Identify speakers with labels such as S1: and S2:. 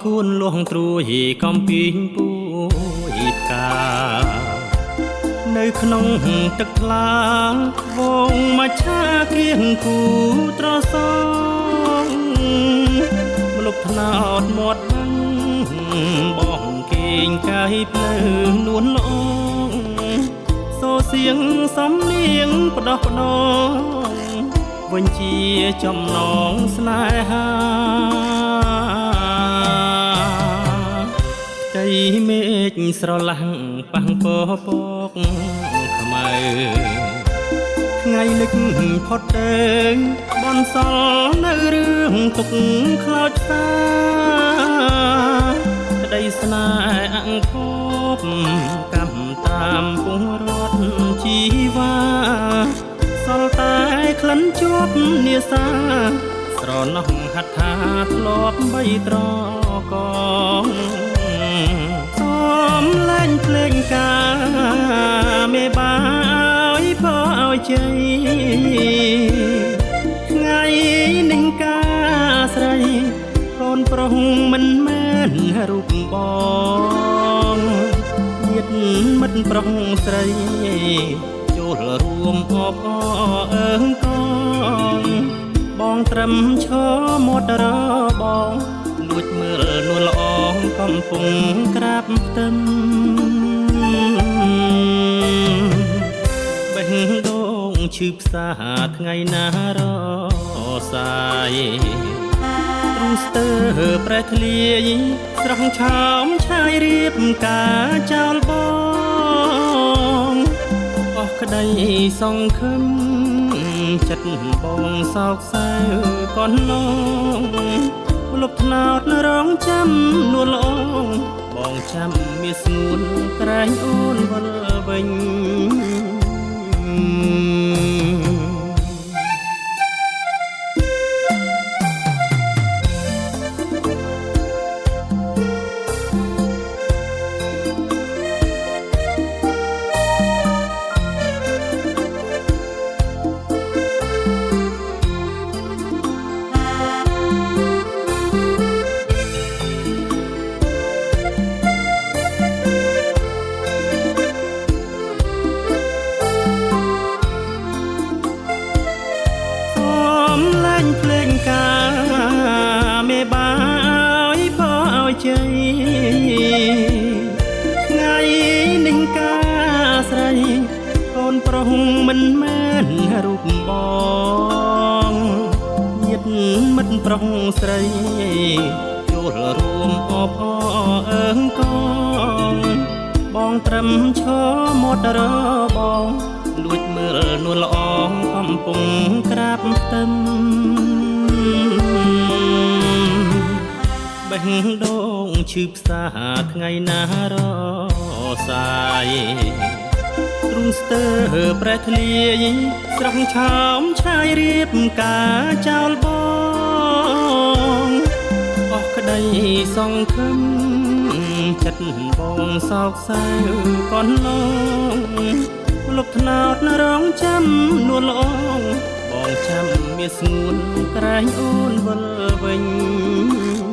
S1: គួនលងត្រួយកំពីងពួយផ្កានៅក្នុងទឹកថ្លាវងមច្ឆាគៀងគូត្រសងមលុបថ្នោតមាត់ដឹងបងគេងកាយភ្លើងនួនល្អសូរសៀងសំនៀងផ្ដោះផ្ដោវិញជាចំណងស្នេហាកៃមេឃស្រឡះប៉ះពពកខ្មៅថ្ងៃលិចផុតទៅបនសល់នៅរឿងទុកខ្លោចផ្សាក្តីស្នេហ៍អង្គភពកម្មតាមពុះរត់ជីវ៉ាសល់តែក្លិនជាប់នាសាស្រណោះហត្ថាធ្លាប់បីត្រកងសំលែងភ្លេងការមេបាឲ្យพ่อឲ្យជ័យថ្ងៃនឹងការស្រីកូនប្រុសមិនមែនរូបបងញាតិមិត្តប្រុសស្រីចូលរួមអបអើងកងបងត្រឹមឈរមាត់របងលួចមើលនួនល្អងកំពុងក្រាបផ្ទឹមបេះដូងឈឺផ្សាថ្ងៃណារសាយទ្រង់ស្ទើរប្រែធ្លាយស្រស់ឆោមឆាយរៀបការចោលបងអស់ក្តីសង្ឃឹមចិត្តបងសោកសៅកូននងលុបថ្នោតរងចាំនួនល្អបងចាំមាសស្ងួនក្រែងអូនវិលវិញភ្លេងការមេបាឲ្យพ่อឲ្យជ័យថ្ងៃនឹងការស្រីកូនប្រុសមិនមែនរូបបងញាតិមិត្តប្រុសស្រីចូលរួមអបអើងកងបងត្រឹមឈរមាត់របងលួចមើលនួនល្អងកំពុងក្រាបផ្ទឹមបេះដូងឈឺផ្សាថ្ងៃណារសាយទ្រង់ស្ទើរប្រែធ្លាយស្រស់ឆោមឆាយរៀបការចោលបងអស់ក្តីសង្ឃឹមចិត្តបងសោកសៅកូននងលុបថ្នោតរងចាំនួនល្អបងចាំមាសស្ងួនក្រែងអូនវិលវិញ